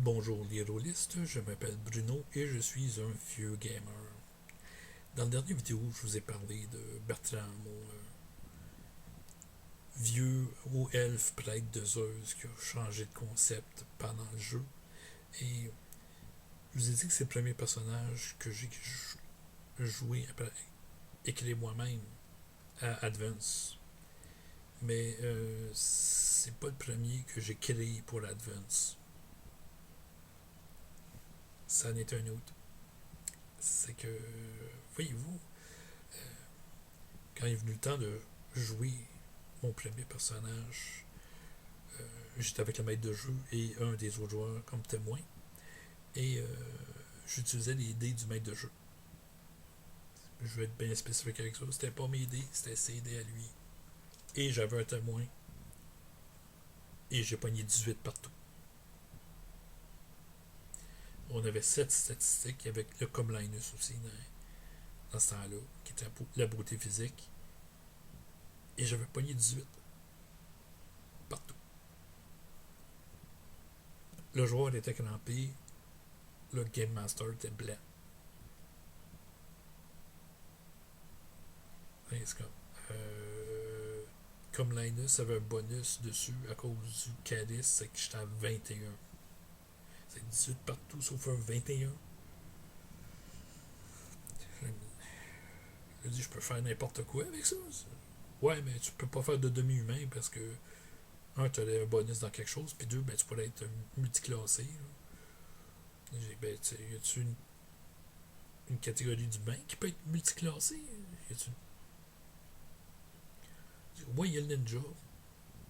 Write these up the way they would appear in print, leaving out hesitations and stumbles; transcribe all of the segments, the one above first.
Bonjour les rôlistes, je m'appelle Bruno et je suis un vieux gamer. Dans la dernière vidéo, je vous ai parlé de Bertrand, mon vieux haut elfe prêtre de Zeus qui a changé de concept pendant le jeu. Et je vous ai dit que c'est le premier personnage que j'ai joué, écrit moi-même à Advance. Mais c'est pas le premier que j'ai créé pour Advance. Ça en est un autre. C'est que, voyez-vous, quand il est venu le temps de jouer mon premier personnage, j'étais avec le maître de jeu et un des autres joueurs comme témoin. Et j'utilisais les dés du maître de jeu. Je vais être bien spécifique avec ça. C'était pas mes dés, c'était ses dés à lui. Et j'avais un témoin. Et j'ai pogné 18 partout. On avait 7 statistiques avec le Comlinus aussi dans ce temps-là, qui était la beauté physique. Et j'avais pogné 18 partout. Le joueur était crampé, le Game Master était blanc. C'est comme Linus avait un bonus dessus à cause du calice, c'est que j'étais à 21. C'est 18 partout sauf un 21. Je dis, je peux faire n'importe quoi avec ça. Ouais, mais tu peux pas faire de demi-humain parce que, un, tu as un bonus dans quelque chose, puis deux, ben, tu pourrais être multiclassé. J'ai, ben, tu sais, y a-tu une catégorie d'humain qui peut être multiclassée? Y a-tu ouais, il y a le ninja.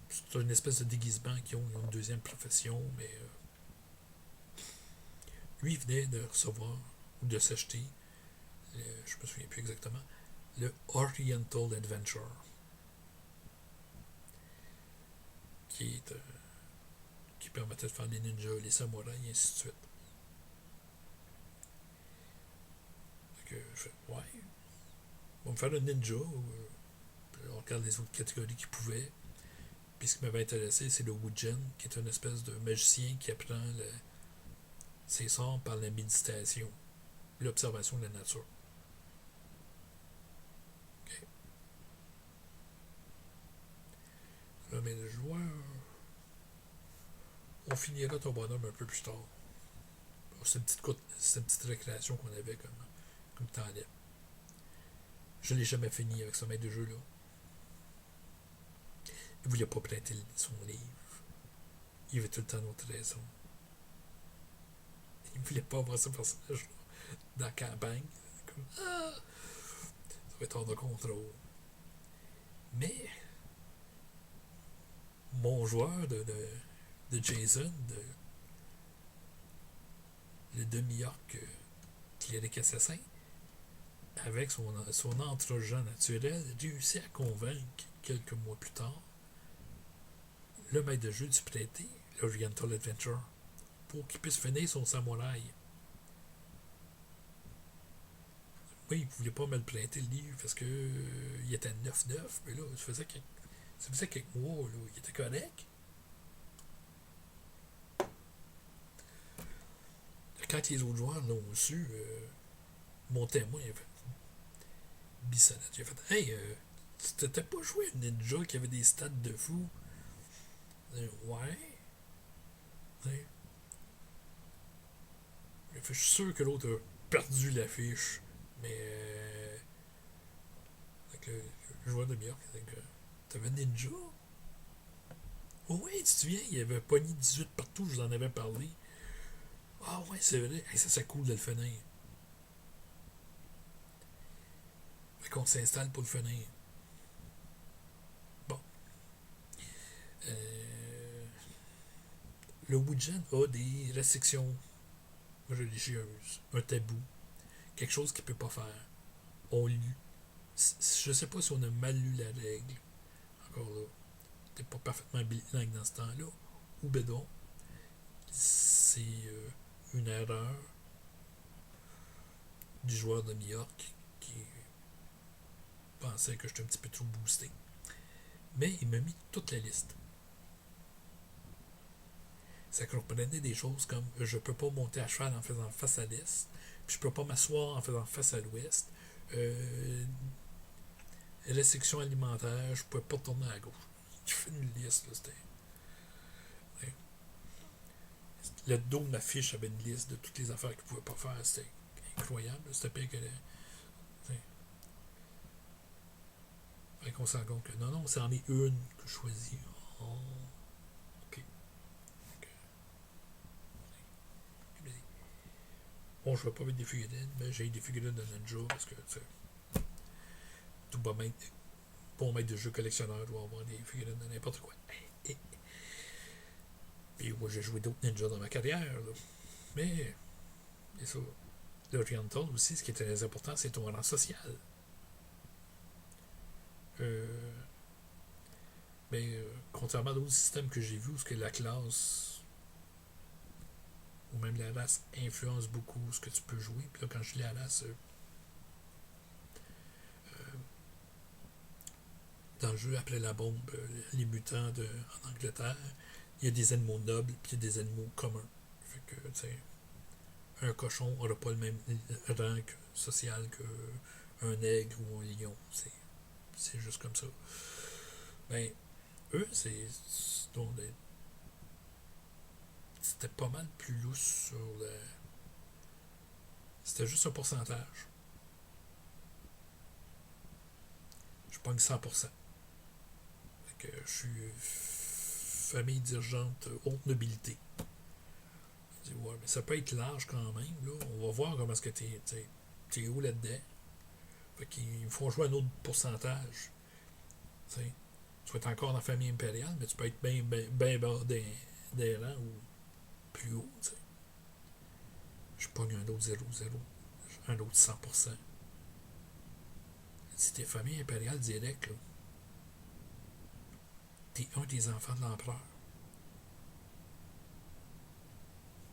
C'est une espèce de déguisement qui ont une deuxième profession, mais lui, il venait de recevoir ou de s'acheter, je me souviens plus exactement, le Oriental Adventure, qui est qui permettait de faire des ninjas, les samouraïs, et ainsi de suite. Donc, je fais, ouais, on va me faire un ninja, on regarde les autres catégories qui pouvaient. Puis ce qui m'avait intéressé, c'est le Wujin, qui est une espèce de magicien qui apprend ses sorts par la méditation, l'observation de la nature. Okay. Là, mais le joueur, on finira ton bonhomme un peu plus tard. C'est une petite récréation qu'on avait comme temps libre. Je l'ai jamais fini avec ce maître de jeu-là. Il voulait pas prêter son livre. Il avait tout le temps notre raison. Il voulait pas avoir ce personnage-là dans la campagne. Comme, ah, ça va être hors de contrôle. Mais mon joueur de Jason, le demi-orc cléric assassin, avec son entre-gens naturel, réussit à convaincre quelques mois plus tard le maître de jeu du prêter l'Oriental Adventure pour qu'il puisse finir son samouraï. Oui, il ne voulait pas me le prêter le livre parce que il était 9-9, mais là, ça faisait quelques mois, là, il était correct. Quand les autres joueurs l'ont su, mon témoin a fait bissonnette. J'ai fait, hey, tu t'étais pas joué un ninja qui avait des stats de fou? Ouais. Ouais. Je suis sûr que l'autre a perdu l'affiche. Mais le joueur de Bjork, t'avais Ninja? Oh ouais, tu te souviens, il avait pogné 18 partout, je vous en avais parlé. Ah ouais, c'est vrai. Hey, ça c'est cool de le finir. Fait qu'on s'installe pour le finir. Bon. Euh, le Wujin a des restrictions religieuses, un tabou, quelque chose qu'il peut pas faire. On lu. Je sais pas si on a mal lu la règle. Encore là. T'es pas parfaitement bilingue dans ce temps-là. Ou bédon. C'est une erreur du joueur de New York qui pensait que j'étais un petit peu trop boosté. Mais il m'a mis toute la liste. Ça comprenait des choses comme je peux pas monter à cheval en faisant face à l'est, puis je peux pas m'asseoir en faisant face à l'ouest. Euh, Restriction alimentaire, je pouvais pas tourner à gauche. Je fais une liste, là, c'était. Le dos de ma fiche avait une liste de toutes les affaires qu'il pouvait pas faire. C'était incroyable. C'était pire que. Fait qu'on se rend compte que non, c'en est une que je choisis. Oh, ok. Bon, je vais pas mettre des figurines, mais j'ai des figurines de Ninja parce que, tu sais, tout bon maître de jeu collectionneur doit avoir des figurines de n'importe quoi. Puis moi, j'ai joué d'autres ninjas dans ma carrière, là. Mais, c'est ça. L'Oriental aussi, ce qui est très important, c'est ton rang social. Euh, contrairement à d'autres systèmes que j'ai vus, où ce que la classe ou même la race influence beaucoup ce que tu peux jouer. Puis là, quand je dis la race, dans le jeu, après la bombe, les mutants en Angleterre, il y a des animaux nobles, puis il y a des animaux communs. Fait que, tu sais, un cochon n'aura pas le même rang social qu'un nègre ou un lion. C'est juste comme ça. Ben, eux, c'était pas mal plus lousse sur le. C'était juste un pourcentage. Je pogne 100%. Fait que je suis famille dirigeante haute nobilité. Je dis, ouais, mais ça peut être large quand même. Là. On va voir comment est-ce que t'es où là-dedans. Fait qu'il faut jouer un autre pourcentage. T'sais. Tu vas être encore dans la famille impériale, mais tu peux être bien bas des rangs ou plus haut. T'sais. Je pogne un autre 0-0, un autre 100%. Si t'es famille impériale direct, là, t'es un des enfants de l'empereur.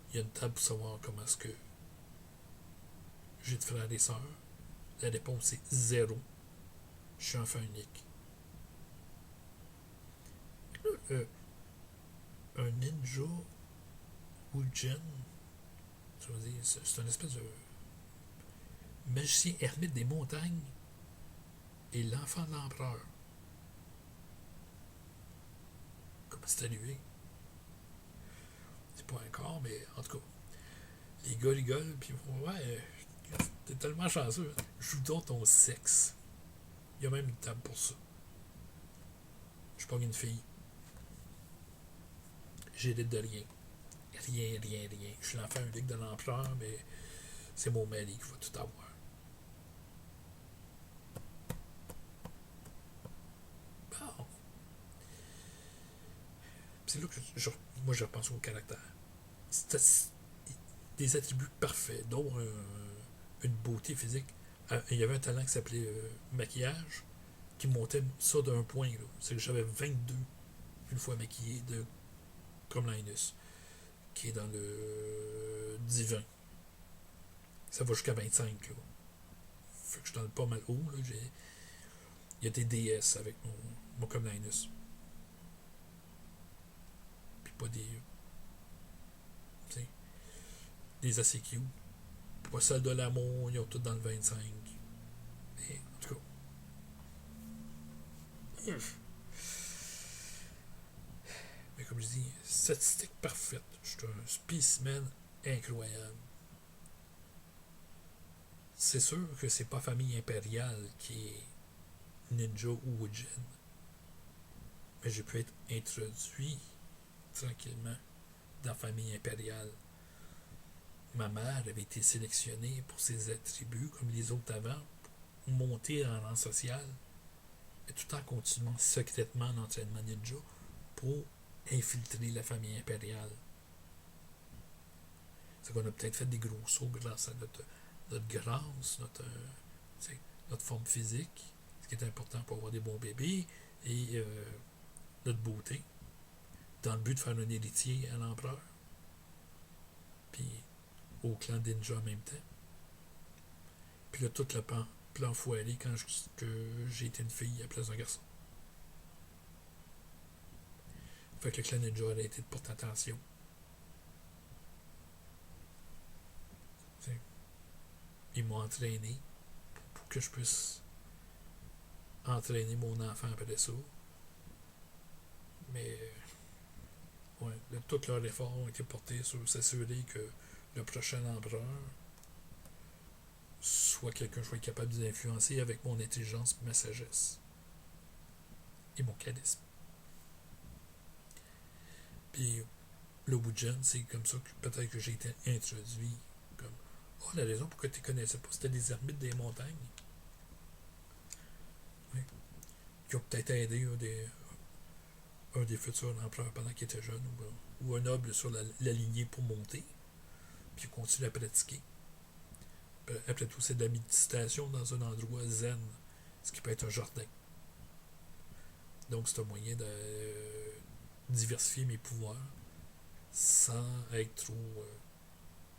Il y a une table pour savoir comment est-ce que j'ai de frères et sœurs. La réponse est 0. Je suis enfant unique. Euh, un ninja Wujin, c'est une espèce de magicien ermite des montagnes et l'enfant de l'empereur. Comment c'est arrivé? C'est pas encore, mais en tout cas, les gars rigolent, puis ouais, t'es tellement chanceux. Joue donc ton sexe. Il y a même une table pour ça. Je pogne une fille. J'hérite de rien. Rien, rien, rien. Je suis l'enfant unique de l'empereur, mais c'est mon mari qui va tout avoir. Bon. C'est là que moi je repense au caractère. C'était des attributs parfaits, dont une beauté physique. Il y avait un talent qui s'appelait maquillage, qui montait ça d'un point. Là. C'est que j'avais 22 une fois maquillé comme Linus, qui est dans le divin. Ça va jusqu'à 25. Là. Fait que je suis dans le pas mal haut. Là. Il y a des DS avec mon comme Linus. Puis pas des assez cute. Pas celle de l'amour, ils ont tout dans le 25. Mais en tout cas. Mais comme je dis, statistique parfaite. Je suis un spécimen incroyable. C'est sûr que c'est pas famille impériale qui est ninja ou Wujin. Mais j'ai pu être introduit tranquillement dans la famille impériale. Ma mère avait été sélectionnée pour ses attributs, comme les autres avant, pour monter en rang social, et tout en continuant secrètement l'entraînement ninja pour infiltrer la famille impériale. C'est qu'on a peut-être fait des gros sauts grâce à notre grâce, notre forme physique, ce qui est important pour avoir des bons bébés, et notre beauté, dans le but de faire un héritier à l'empereur, puis au clan Ninja en même temps. Puis là, tout le plan foiré quand j'ai été une fille à la place d'un garçon. Fait que le clan Ninja a été de porter attention. ils m'ont entraîné pour que je puisse entraîner mon enfant après ça. Mais ouais, tout leur effort ont été portés sur s'assurer que le prochain empereur soit quelqu'un que je sois capable d'influencer avec mon intelligence, ma sagesse et mon charisme. Puis le Wujen, c'est comme ça que peut-être que j'ai été introduit. Comme, oh, la raison pourquoi tu ne connaissais pas, c'était des ermites des montagnes. Oui. Qui ont peut-être aidé un des futurs empereurs pendant qu'il était jeune, ou un noble sur la lignée pour monter, puis continue à pratiquer. Après tout, c'est de la méditation dans un endroit zen, ce qui peut être un jardin. Donc, c'est un moyen de diversifier mes pouvoirs sans être trop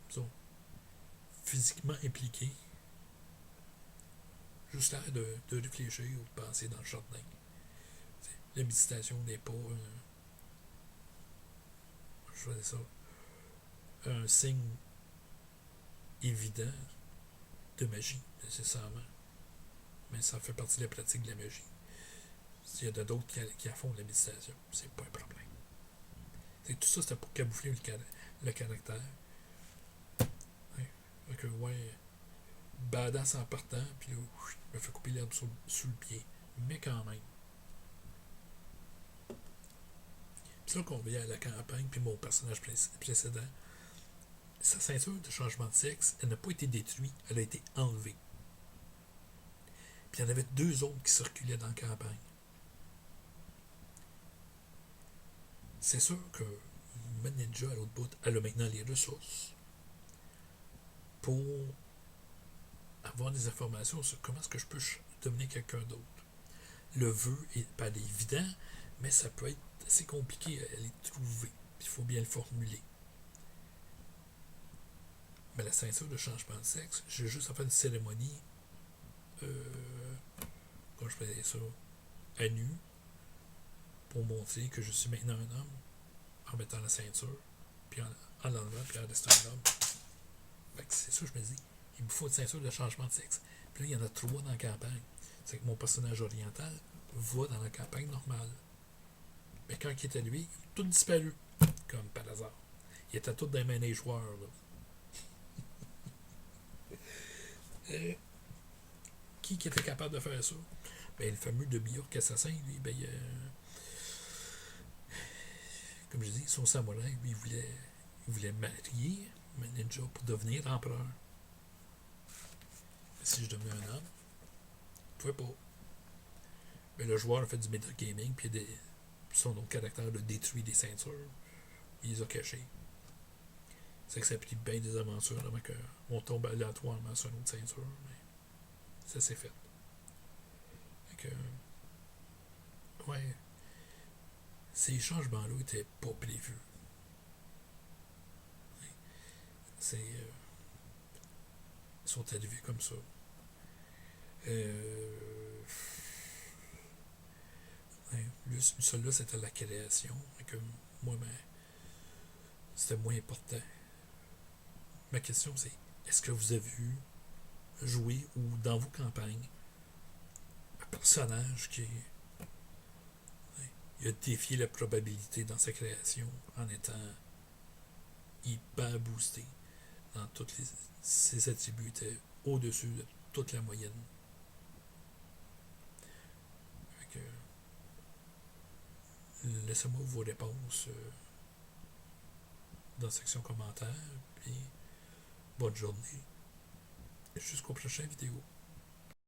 disons, physiquement impliqué. Juste l'air de réfléchir ou de penser dans le jardin. La méditation n'est pas je vais dire ça, un signe évident de magie, nécessairement. Mais ça fait partie de la pratique de la magie. Il y en a d'autres qui font de la méditation. C'est pas un problème. Tout ça, c'était pour camoufler le caractère. Ouais. Donc, ouais, badass en partant, puis là, je me fais couper l'herbe sous le pied. Mais quand même. C'est là qu'on vient à la campagne, puis mon personnage précédent, sa ceinture de changement de sexe, elle n'a pas été détruite, elle a été enlevée. Puis il y en avait 2 autres qui circulaient dans la campagne. C'est sûr que ma ninja à l'autre bout, elle a maintenant les ressources pour avoir des informations sur comment est-ce que je peux devenir quelqu'un d'autre. Le vœu est pas évident, mais ça peut être assez compliqué à les trouver. Il faut bien le formuler. Mais la ceinture de changement de sexe, j'ai juste à faire une cérémonie, comment je faisais ça, à nu, pour montrer que je suis maintenant un homme, en mettant la ceinture, puis en l'enlevant, puis en restant un homme. Fait que c'est ça que je me dis. Il me faut une ceinture de changement de sexe. Puis là, il y en a 3 dans la campagne. C'est que mon personnage oriental va dans la campagne normale. Mais quand il est arrivé, ils ont tous disparu. Comme par hasard. Ils étaient tous dans les mains des joueurs, là. Qui était capable de faire ça? Ben, le fameux de Bjork assassin, lui, ben, comme je dis, son samouraï, lui, il voulait marier un ninja pour devenir empereur. Si je devenais un homme, je ne pouvais pas. Mais le joueur a fait du metagaming, puis son autre caractère a détruit des ceintures. Il les a cachées. C'est que ça a pris bien des aventures avant qu'on tombe aléatoirement sur une autre ceinture. Mais ça s'est fait. Fait que, ouais, ces changements-là n'étaient pas prévus. Ils sont arrivés comme ça. Celui-là, c'était la création. Et que moi, c'était moins important. Ma question, c'est est-ce que vous avez eu jouer ou dans vos campagnes un personnage qui il a défié la probabilité dans sa création en étant hyper boosté dans toutes ses attributs étaient au-dessus de toute la moyenne. Fait que, laissez-moi vos réponses dans la section commentaires, puis bonne journée. Jusqu'au prochain vidéo.